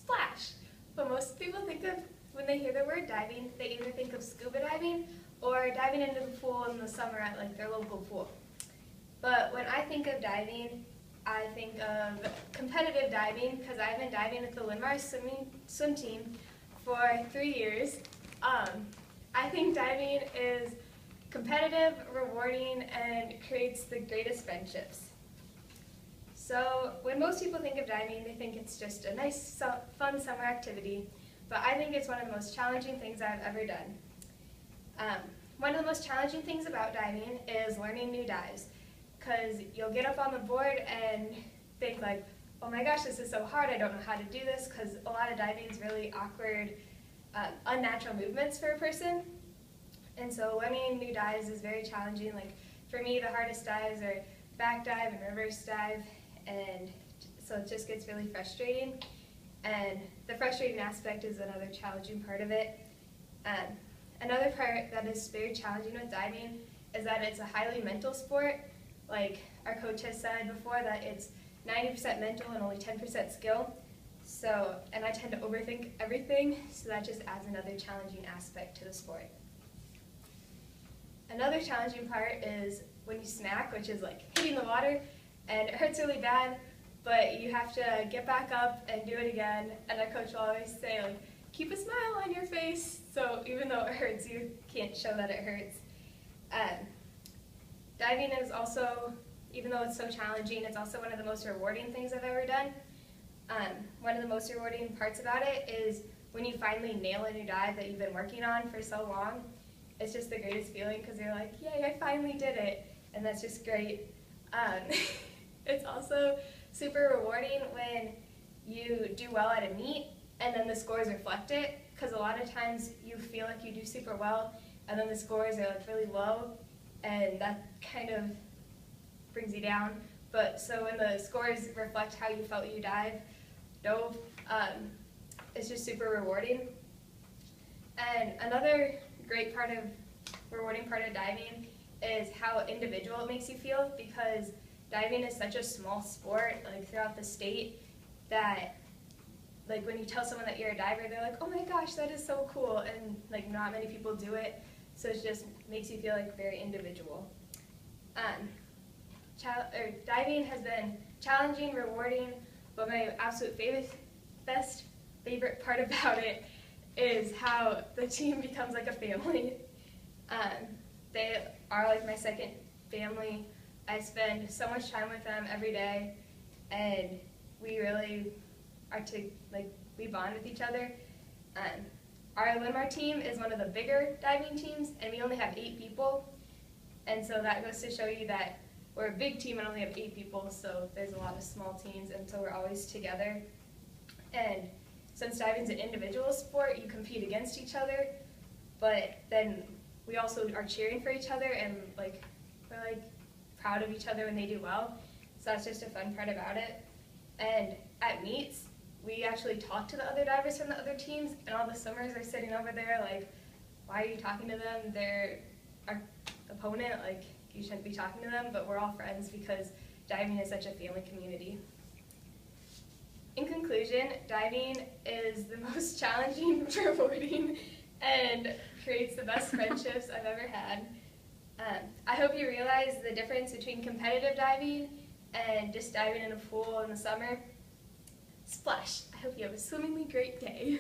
splash. But most people think of, when they hear the word diving, they either think of scuba diving or diving into the pool in the summer at like their local pool. But when I think of diving, I think of competitive diving because I've been diving with the Linn-Mar swim team for 3 years. I think diving is competitive, rewarding, and creates the greatest friendships. So when most people think of diving, they think it's just a nice, fun summer activity, but I think it's one of the most challenging things I've ever done. One of the most challenging things about diving is learning new dives, because you'll get up on the board and think like, oh my gosh, this is so hard, I don't know how to do this, because a lot of diving is really awkward, unnatural movements for a person. And so learning new dives is very challenging. Like for me, the hardest dives are back dive and reverse dive, and so it just gets really frustrating. And the frustrating aspect is another challenging part of it. Another part that is very challenging with diving is that it's a highly mental sport. Like our coach has said before, that it's 90% mental and only 10% skill. So, and I tend to overthink everything, so that just adds another challenging aspect to the sport. Another challenging part is when you smack, which is like hitting the water, and it hurts really bad, but you have to get back up and do it again. And our coach will always say, like, keep a smile on your face. So even though it hurts, you can't show that it hurts. Diving is also, even though it's so challenging, it's also one of the most rewarding things I've ever done. One of the most rewarding parts about it is when you finally nail a new dive that you've been working on for so long. It's just the greatest feeling because you're like, yay, I finally did it, and that's just great. It's also super rewarding when you do well at a meet and then the scores reflect it, because a lot of times you feel like you do super well and then the scores are like really low, and that kind of brings you down. But so when the scores reflect how you felt you dove, it's just super rewarding. And another great part of, rewarding part of diving is how individual it makes you feel, because diving is such a small sport, like throughout the state, that like when you tell someone that you're a diver, they're like, oh my gosh, that is so cool, and like not many people do it, so it just makes you feel like very individual. Diving has been challenging, rewarding, but my absolute favorite part about it is how the team becomes like a family. They are like my second family. I spend so much time with them every day, and we really are we bond with each other. Our Linn-Mar team is one of the bigger diving teams, and we only have 8 people, and so that goes to show you that we're a big team and only have 8 people, so there's a lot of small teams, and so we're always together. And since diving is an individual sport, you compete against each other, but then we also are cheering for each other, and like we're like proud of each other when they do well. So that's just a fun part about it. And at meets, we actually talk to the other divers from the other teams, and all the swimmers are sitting over there like, why are you talking to them? They're our opponent, like you shouldn't be talking to them, but we're all friends because diving is such a family community. In conclusion, diving is the most challenging, rewarding, and creates the best friendships I've ever had. I hope you realize the difference between competitive diving and just diving in a pool in the summer. Splash! I hope you have a swimmingly great day.